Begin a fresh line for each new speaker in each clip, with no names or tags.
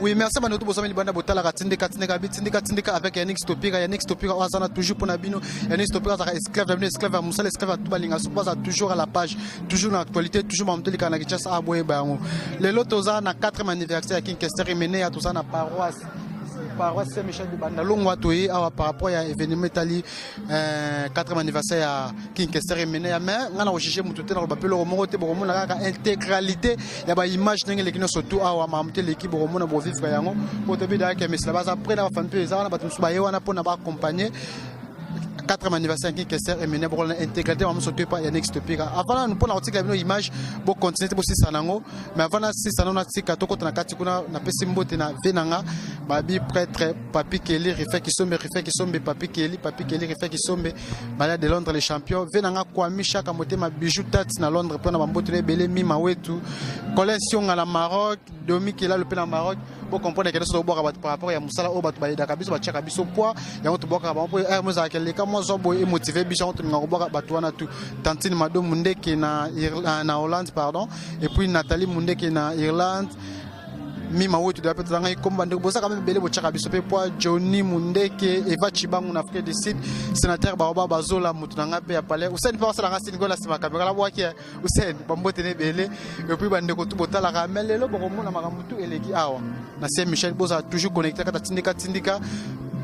Oui, merci à nous tous. Bosami libanda botala katindika avec Yannick Stopika Ozana toujours pour Nabino. Yannick Stopika za esclave Moussa esclave tout balinga soba toujours à la page, toujours dans l'actualité, toujours mamteli kana kichasa aboye bango. Les lotoza na 4e anniversaire à Kinkester mené à tout ça na paroisse Saint-Michel de Banda longwa toyi awa par rapport à événement tali 4e anniversaire à Kinkester mené mais ngana rechercher mututé na bapelo romoko te bomo na ka intégralité ya ba image ndenge lekino surtout awa mamteli l'équipe bomo na bo vivre yango pour te bida que mais cela va après na famille eza na batu suba yewana pour na ba accompagner 4e anniversaire qui Kester et mené pour l'intégralité vraiment sauté par Yannick Stopika avant nous pour l'article une image pour continuer pour si sanango mais avant si sanango na tika to kota na kati kuna na pesi mbote na venanga babi prêtre papi Kelly refait qui sombe papi Kelly refait qui sombe malade de Londres les champions venanga kwa mishaka motema bijou tats na Londres pour na mbote le belé mima wetu collection à la Maroc domi qui là le pays na Maroc pour comprendre que ça doit par rapport à Moussala au batu balida kabiso ba chaka biso poids ya on to boka ba pour moza keleka mo zobo et motiver biso on to ngoboka batu wana tu Tantine Mado Munde qui na Hollande pardon et puis Nathalie Munde qui na Irlande mima wetu de peut être comme bande bosa quand même belé bo chaka biso pe poids Johnny Munde qui Eva Chibangu na Afrique du Sud sénateur Baroba Bazola mutunanga pe ya palais Hussein pa sala ngasi ngola sima kamera la boaki Hussein bambote ne belé et puis bande ko tu botala ramel lelo boko mona makamutu eleki awa na Saint-Michel boza toujours connecté kata tindika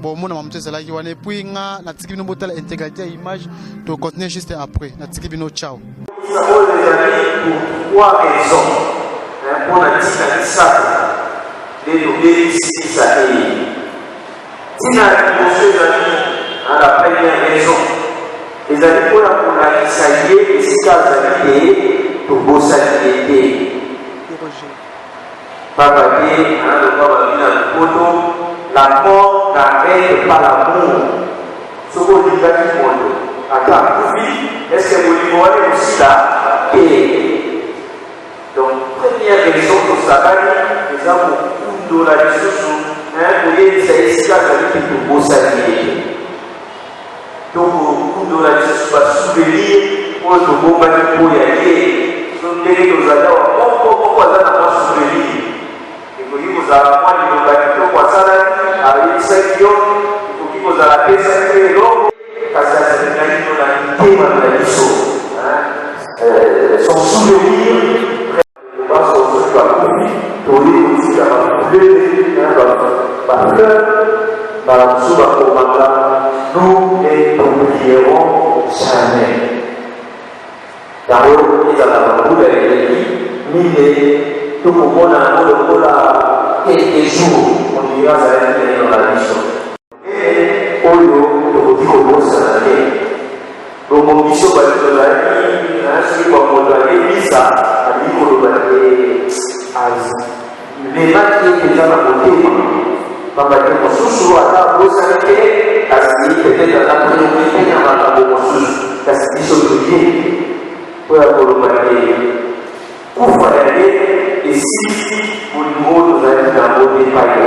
bon mon maman c'est qui wane puis nga na tiki bino botala intégralité image to continuer juste après na tiki bino ciao
ça vaut les amis pour 3 raisons pour la tika de nos bénéfices ça et tina monsieur amis à la première raison les amis pour la saluer et c'est ça et pour bosser Papa dit, le papa dit dans le photo, la mort n'arrête pas l'amour. Ce qu'on dit dans le monde. Attends, est-ce que vous lui voyez aussi là? Et donc, première raison pour ça, les hommes ont la ressource, vous voyez, c'est ici là qui pour beau s'allier. Donc, pour la ressource, va souvenir pour le beau bâtiment pour y aller. Donc, nous allons, pourquoi ça n'a pas souvenir? Vous avez moi du bâtiment pour ça, avec 5 millions, vous avez la paix 5 millions, parce que c'est une qualité de la mission. Son souvenir, on va se retrouver à Kofi, tourner aussi à la nous ne n'oublierons jamais. D'abord, nous allons tout le monde a quelques jours, on dira ça va être dans la mission. Et au lieu de dire ça donc mon mission va être là, je vais vous montrer ça, à les matchs qui sont à côté, papa dit mon sous à la bosse parce qu'il peut-être à la priorité dans la bosse, parce qu'ils sont obligés pour la pour faire et si pour le monde nous allons dans le détail,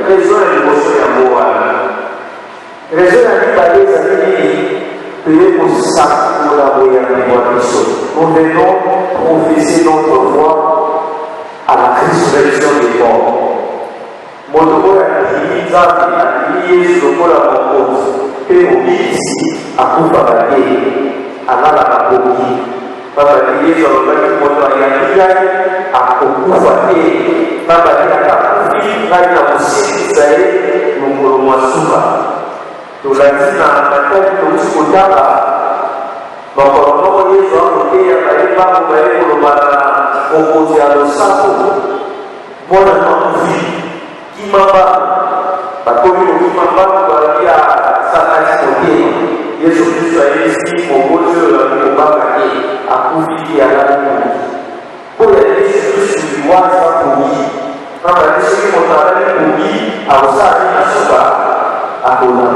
raison de l'émotion d'amour. Raison de l'émotion d'amour, pour ça pour la moyenne de votre mission. Nous venons professer notre foi à la résurrection des morts. Mon droit est à lier sur le corps à mon cause. Et on dit ici à Koufabaké, à Nalakaboki. Papa dit sur le bâtiment de la à Koufabaké. Papa dit à Koufi, là il y a aussi qui s'est mon Kouroumasouka. Donc la vie dans la tête de Tsikotaba. Donc on dit que il y a pas de opposé à le sapo. Bon, qui m'a pas comme il m'a pas pour à sa côté. Jésus-Christ a ici pour Dieu le pas gagner à Koufi à la pour les Jésus du roi ça pour lui. Quand la Jésus mon travail pour lui à ça à Souba à Bonan.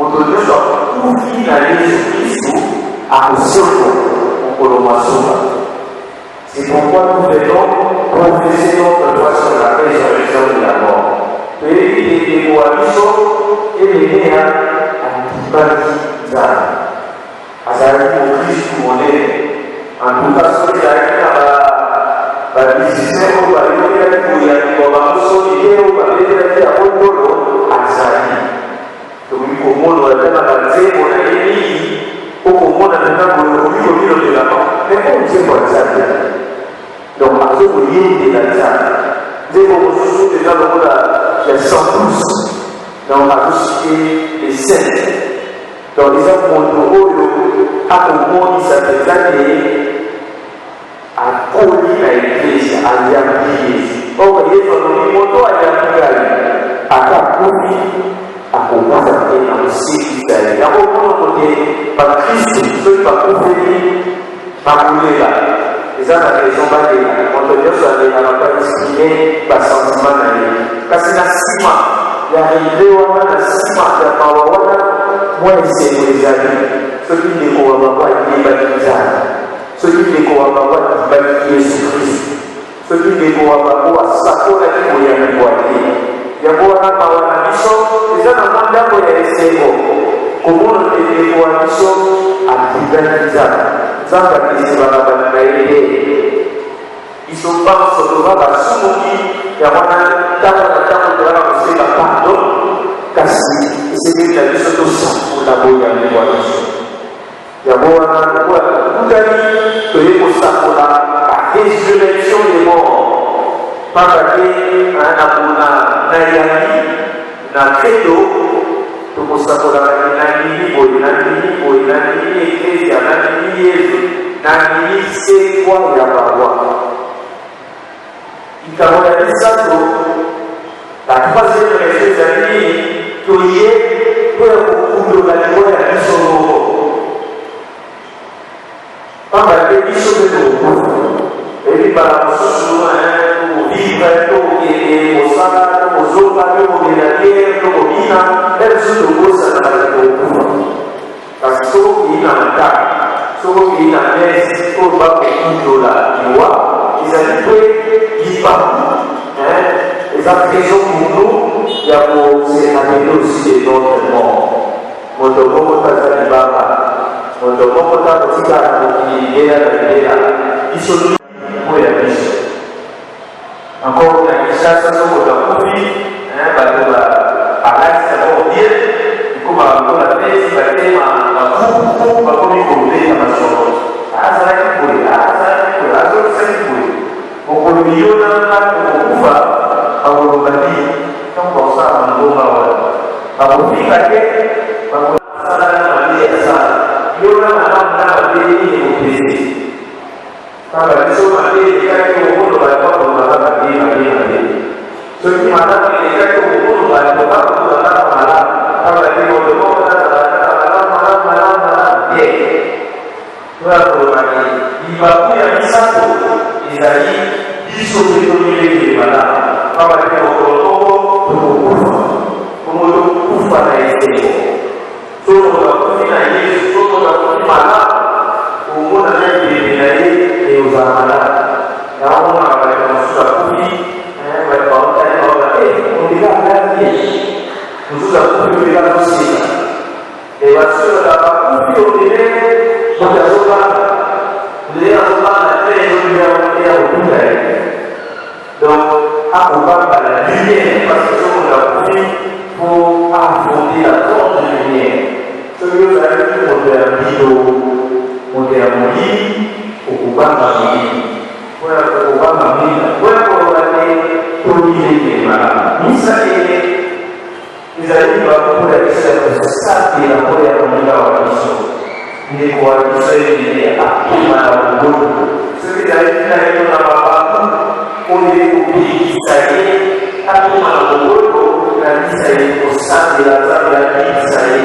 On te dit ça Koufi à Jésus-Christ à Souba au Kolomasouba. C'est pourquoi nous devons professer notre foi sur la résurrection de la mort. Et les coalitions et les liens antipathisants. À sa Christ pour mon en tout cas, ce qui a été à la visite au Palais, pour y aller au Palais, il y a 112. Donc, on a cité les 7. Donc, les hommes à comment ils s'appellent à poli à l'église, à l'église. Donc, il y a un moto à l'église, à Kakofi, à Kokofi, à Mosiki, il y a un côté, par Christ, ceux qui vont faire, les gens qui sont battus, quand on dit ça, on pas expliqué par sentiment. Parce que la cima, il y a arrivé au moment de la cima, il y a pas au moment, moi, c'est les amis, ceux qui ne croient pas, ils ne battent pas. Ceux qui ne croient pas, ils battent Jésus-Christ. Ceux qui ne croient pas, ça peut être pour y aller. Il y a beaucoup de mission, les gens n'ont pas pour y aller. Comment on peut faire une mission à divers ils sont pas sur le bas il y a un pardon, c'est que la mission de ça pour la bonne coalition. Il y a la résurrection des morts, pas un credo. Tuko sakola nani Ecclesia, nani Yesu, nani sekwa ya Baba. Ikaona lisato, la troisième référence à lui, qui est pour le coup de la loi à l'issue. Quand la bénédiction de nous, et puis par la source, pour vivre, pour gagner, pour s'arrêter, pour zombaler, pour gagner, pour vivre. Elle se repose à la parce que il a un cas, sauf qu'il a un aise, pour pas beaucoup de la loi, ils avaient dit pas. Les applications pour nous, il y a pour ces matériaux aussi des autres morts. Mon domo kota Zalibaba, mon domo kota Tika, ils sont pour la mission. Encore la mission, ça se voit dans le pays, comme la thèse, la thème, la coupe, comme il faut dire la chose. Ah, ça va être pour les on peut le million d'un acte pour pouvoir avoir le bâti. Donc, pour ça, on va voir. On va faire la quête, on va faire ça. Il y a un pays quand la mission m'a dit, il y a un monde qui va être pour la bâti. Ceux qui m'ont dit, il y a un monde qui va être pour la bâti. Quand la mission de monde, il va plus à Misato, il a dit, il faut que les malades, quand la mission de monde, comme on ne peut pas l'aider. Tout le monde a pris la liste, tout le monde a pris malade, au monde a été dénayé et aux malades. Là, on a commencé à courir, on va on dit là, nous avons pris la dossier. Et la seule a coupé au délai, on a donc, accompagne par la lumière, parce que on a pris pour affronter la porte de lumière. Ce que vous avez vu, on est un bidon, on est un lit, au combat par l'île. Voilà, au combat par l'île. Voilà, on va aller proviser les malades. Les amis doivent pour la mission, ça qui est la première de la mission. Il est quoi, il s'est à tout ce que j'avais dit dans la papa, on est au pays d'Israël, à tout la vie d'Israël, au sein de la vie d'Israël,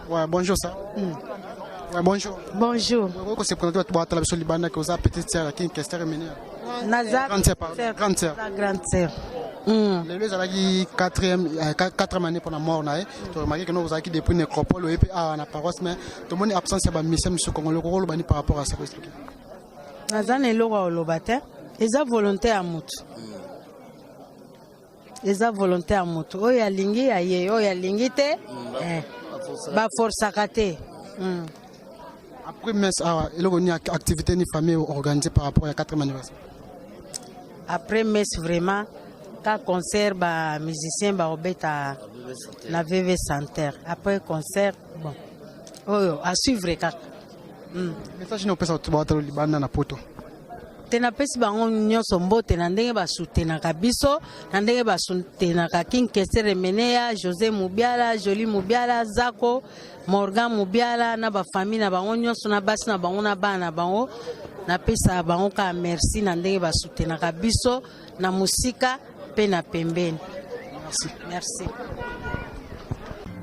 ouais, bonjour ça. Ouais, bonjour.
Bonjour.
Pourquoi c'est présenté à toi à la mission Libana que vous avez petite sœur qui est une question rémunérée?
Nazar.
Grande sœur.
Grande sœur.
Les deux ont quatrième année pour la mort. Tu as remarqué que nous avons depuis une nécropole et puis à la paroisse, mais tout le monde est absent de la mission Congolais par rapport à ça.
Nazar est là au Lobate. Ils ont volonté à Moutou. Ils ont volonté à Moutou. Oh, il y a lingi, il y a lingi, ba force à kate.
Après, il y a une activité ni famille organisée par rapport à la 4e anniversaire.
Après, mais vraiment. Quand concert, les musiciens vont être la VV Santer. Après concert, bon. Oh, à suivre.
Message nous peut sortir au Liban na poto.
tena pesi bango nyonso mbote na ndenge basutenaka biso na ndenge basutenaka King Kester Meneya, José Mubiala, Jolie Mubiala, Zako Morgan Mubiala na bafamille na bango nyonso na basi na bango na bana na bango na pesa bango ka merci na ndenge basutenaka biso na musika pe na pembeni. Merci.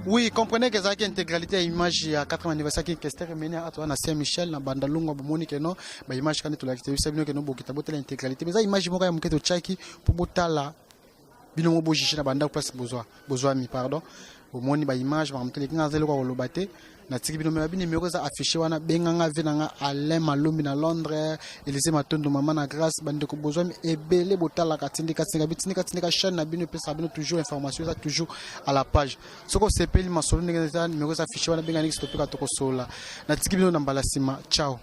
Oui, comprenez que ça qui intégralité à image à 80 anniversaire qui Kester Meneya à toi na Saint-Michel na Bandalungu bomoni que non ba image quand tu la activité c'est bien que non bokita botela intégralité mais ça image moko ya muketo chaki pour botala bino mo bojishi na banda place besoin mi pardon bomoni ba image ba mutele kinga zelo ko lobate na tiki bino me bini numéro za affiché wana benganga venanga Alain Malombi na Londres Elise Matondo mama na grâce bande ko besoin ebele botala katindika chaîne na bino pesa bino toujours information ça toujours à la page soko sepeli masolo ndenge za numéro za affiché wana benganga stopika to ko sola na tiki bino na mbalasima ciao.